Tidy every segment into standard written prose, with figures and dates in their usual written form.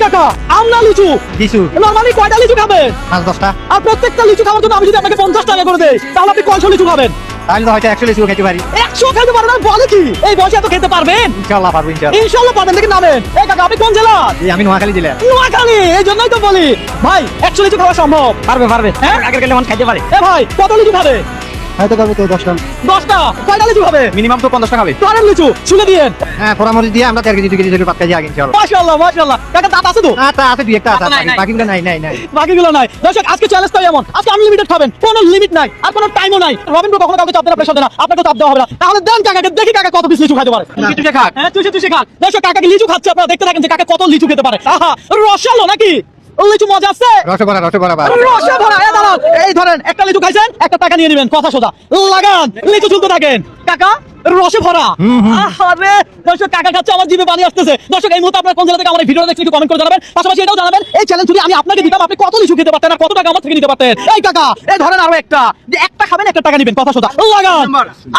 কাকা আম না লিচু? লিচু নরমালি কয়টা লিচু খাবেন? 5-10টা। আর প্রত্যেকটা লিচু খাওয়ার জন্য আমি যদি আপনাকে 50 টাকা করে দেই তাহলে আপনি কয়শো লিচু খাবেন? তাহলে তো হয়তো 100 লিচু খেতে পারি। 100 খেতে পারবেন? আর বলে কি এই বয়সে এত খেতে পারবেন? ইনশাআল্লাহ পারবো ইনশাআল্লাহ। ইনশাআল্লাহ পারবেন। দেখে নামেন। এই কাকা আপনি কোন জেলা? এই আমি নোয়াখালী জেলা। নোয়াখালী, এই জন্যই তো বলি ভাই 100 লিচু খাওয়া সম্ভব। পারবে হ্যাঁ? আগের গেলে মানুষ খাইতে পারে। এ ভাই কত লিচু খাবে? হয়তো পারবে তো 10টা। 10টা? কয়টা লিচু খাবে? মিনিমাম তো 50টা খাবে। ধরেন লিচু শুনে দিয়েন। হ্যাঁ পরামর্শ দিয়ে আমরা 1.5 কেজি 2 কেজি করে পাত কেজি আগে ইনশাআল্লাহ। মাশাআল্লাহ মাশাআল্লাহ। কাকা দাঁত আছে তো? আচ্ছা আছে দুই একটা আছে, বাকিগুলো নাই। বাকিগুলো নাই। দর্শক আজকে চ্যালেঞ্জটা এমন, আজকে আনলিমিটেড খাবেন, কোনো লিমিট নাই আর কোনো টাইমও নাই। রবিন ব্রো কখনো কাউকে চাপ দেয় না, প্রেশার দেয় না, আপনাকে চাপ দেওয়া হবে না। তাহলে দেন কাকাকে, দেখি কাকা কত পিস লিচু খাইতে পারে। লিচু খাক। হ্যাঁ চুষে খান। দর্শক কাকাকে লিচু খাচ্ছে, আপনারা দেখতে থাকেন যে কাকা কত লিচু খেতে পারে। আহা রসালো নাকি? লিচু মজা আছে? রসে ভরা রসে ভরা। এই দাঁড়ান, এই ধরেন একটা লিচু খাইছেন, একটা টাকা নিয়ে নেবেন, কথা সোজা। লাগান, লিচু ঝুলতে থাকেন। কাকা রসে ভরা। আরে দর্শক কাকা খাচ্ছে, আমার জিভে পানি আসতেছে। দর্শক এই মুহূর্তে আপনারা কোন জেলা থেকে আমার এই ভিডিওটা দেখছেন একটু কমেন্ট করে জানাবেন। পাশাপাশি এটাও জানাবেন এই চ্যালেঞ্জ যদি আমি আপনাকে দিতাম আপনি কত লিচু খেতে পারতেন আর কত টাকা আমার থেকে নিতে পারতেন। এই কাকা এই ধরেন আরো একটা, যে একটা খাবেন একটা টাকা নেবেন, কথা সোজা। লাগান,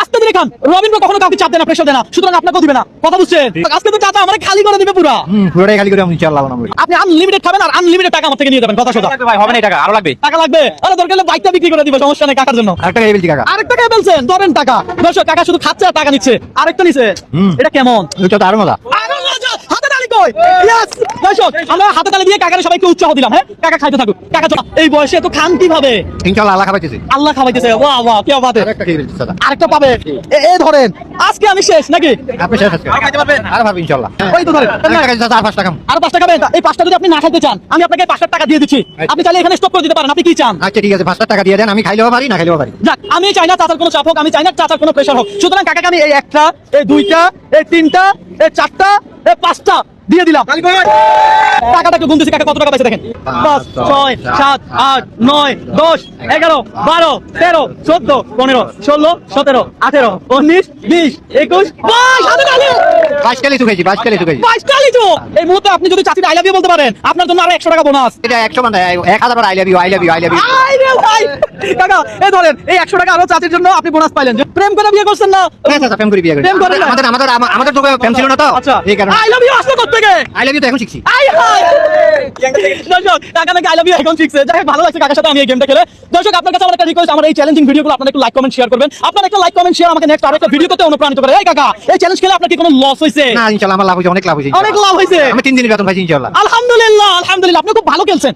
আস্তে ধীরে খান। রবীন্দ্র কখনো কাউকে চাপ দেয় না, প্রেশার দেয় না, সুতরাং আপনাকেও দিবে না, কথা বুঝছেন? আজকে তো চাচা আমার খালি করে দিবে পুরা। পুরোটাই খালি করে আমি ইনশাআল্লাহ বানাবো। আপনি আনলিমিটেড খাবেন আর আনলিমিটেড টাকা আমার থেকে নিয়ে যাবেন, কথা সোজা। ভাই হবে না টাকা, আরো লাগবে। টাকা লাগবে? আরে দরকার হলে বাইকটা বিক্রি করে দিব, সমস্যা নেই কাকার জন্য। আরেকটা খাই বলছি কাকা। আরেকটা কে বলছেন? ধরেন টাকা। দর্শক কাকা শুধু খাচ্ছে আর টাকা নিচ্ছে। আরেকটা নিছে, এটা কেমন? ওইটা তো আরো মজা। আরো মজা। হাতে তালি কই? ইয়েস। দর্শক আমরা হাতে তালি দিয়ে কাকারে সবাইকে উৎসাহ দিলাম। হ্যাঁ কাকা খাইতে থাকুক। কাকা চল, এই বয়সে তো খান কিভাবে? ইনশাআল্লাহ আল্লাহ খাওয়াইতেছে। আল্লাহ খাওয়াইতেছে। বাহ বাহ, কি বাত। আরেকটা খাই বলছি দাদা। আরেকটা পাবে। এই ধরেন আজকে আমি শেষ নাকি? আপনি শেষ আজকে। খাইতে পারবেন? আর পারবেন ইনশাআল্লাহ। ওই তো ধরেন আরেকটা খাই দাদা, আর 5 টাকা। আর 5 টাকা খাবেন? এই 5টা যদি আপনি না খাইতে চান আমি আপনাকে 5 টাকা দিয়ে দিচ্ছি, আপনি চাইলে এখানে স্টপ করে দিতে পারেন। আপনি কি চান? আচ্ছা ঠিক আছে 5 টাকা দিয়ে দেন, আমি খাইলেও পারি না খাইলেও পারি। যাক, আমি চাই না চাচার কোনো চাপ হোক, আমি চাই না চাচার কোনো প্রেশার হোক। সুতরাং কাকাকে আমি এই একটা, এই দুইটা, এই তিনটা, এই চারটা, এই 5টা দিয়ে দিলাম। টাকাটাকে গুনতেছি, কাকা কত টাকা পাইছে দেখেন। 5 6 7 8 9 10 11 12 13 14 15 16 17 18 19 20 21 22 হাতে তালি। 22 টা লিচু খাইছি, 22 টা লিচু খাইছি। 22টা লিচু। এই মুহূর্তে আপনি যদি চাচির আই লাভ ইউ বলতে পারেন আপনার জন্য আরো 100 টাকা বোনাস। এটা 100 মানে 1000 বার I love you I love you I love you. আই রে ভাই কাকা এই ধরেন এই 100 টাকা আরো চাচির জন্য আপনি বোনাস পাইলেন। যে প্রেম করে বিয়ে করছেন না? হ্যাঁ চাচা প্রেম করে বিয়ে করি। প্রেম করে না? আমাদের তো প্রেম ছিল না তো। আচ্ছা এই কারণে আই লাভ ইউ আসলো কোথা থেকে? আই লাভ ইউ তো এখন শিখছি। আই হাই দর্শক কাকা নাকি আই লাভ ইউ এখন শিখছে। যাই হোক, ভালো লাগছে কাকার সাথে আমি এই গেমটা খেলে। দর্শক আপনার কাছে আমার একটা রিকোয়েস্ট, আমার এই চ্যালেঞ্জিং ভিডিওগুলো আপনারা একটু লাইক কমেন্ট শেয়ার করবেন। আপনারা একটা লাইক কমেন্ট শেয়ার আমাকে নেক্সট আরেকটা ভিডিও করতে অনুপ্রাণিত করে। এই কাকা এই চ্যালেঞ্জ খেলে আপনার কি কোনো লস হইছে? না ইনশাআল্লাহ আমার লাভ হইছে, অনেক লাভ হইছে। অনেক লাভ হইছে। আমি 3 দিনের বেতন পাইছি ইনশাআল্লাহ। আলহামদুলিল্লাহ আলহামদুলিল্লাহ, আপনি খুব ভালো খেলছেন।